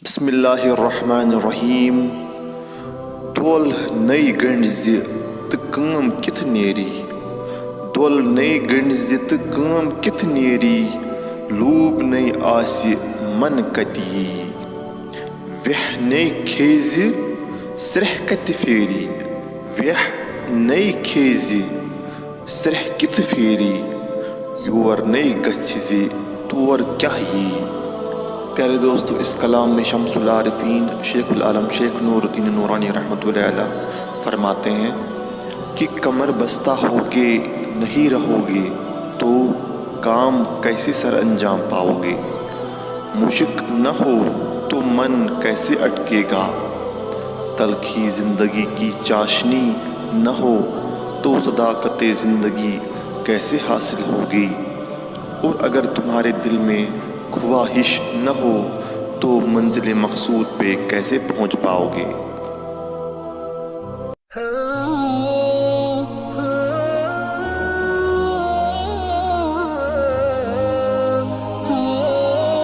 بسم اللہ الرحمن الرحیم دول نئی گنڈ زِ تہٕ کٲم کِتھ نیری دول نئی گنڈ زِ تہٕ کٲم کِتھ نیری لوٗب نئی آسہِ من کتہِ یی ویٚہہ نئی کھیٚیہِ زِ سرٛیٚہہ کتہِ پھیری ویٚہہ نئی کھیٚیہِ زِ سرٛیٚہہ کِتھ پھیری یور نئی گژھِ زِ تور کیٛاہ یی۔ پیارے دوستو، اس کلام میں شمس العارفین شیخ العالم شیخ نور الدین نورانی رحمۃ اللہ علیہ فرماتے ہیں کہ کمر بستہ ہو کے نہیں رہو گے تو کام کیسے سر انجام پاؤ گے، مشق نہ ہو تو من کیسے اٹکے گا، تلخی زندگی کی چاشنی نہ ہو تو صداقت زندگی کیسے حاصل ہوگی، اور اگر تمہارے دل میں خواہش نہ ہو تو منزل مقصود پہ کیسے پہنچ پاؤ گے۔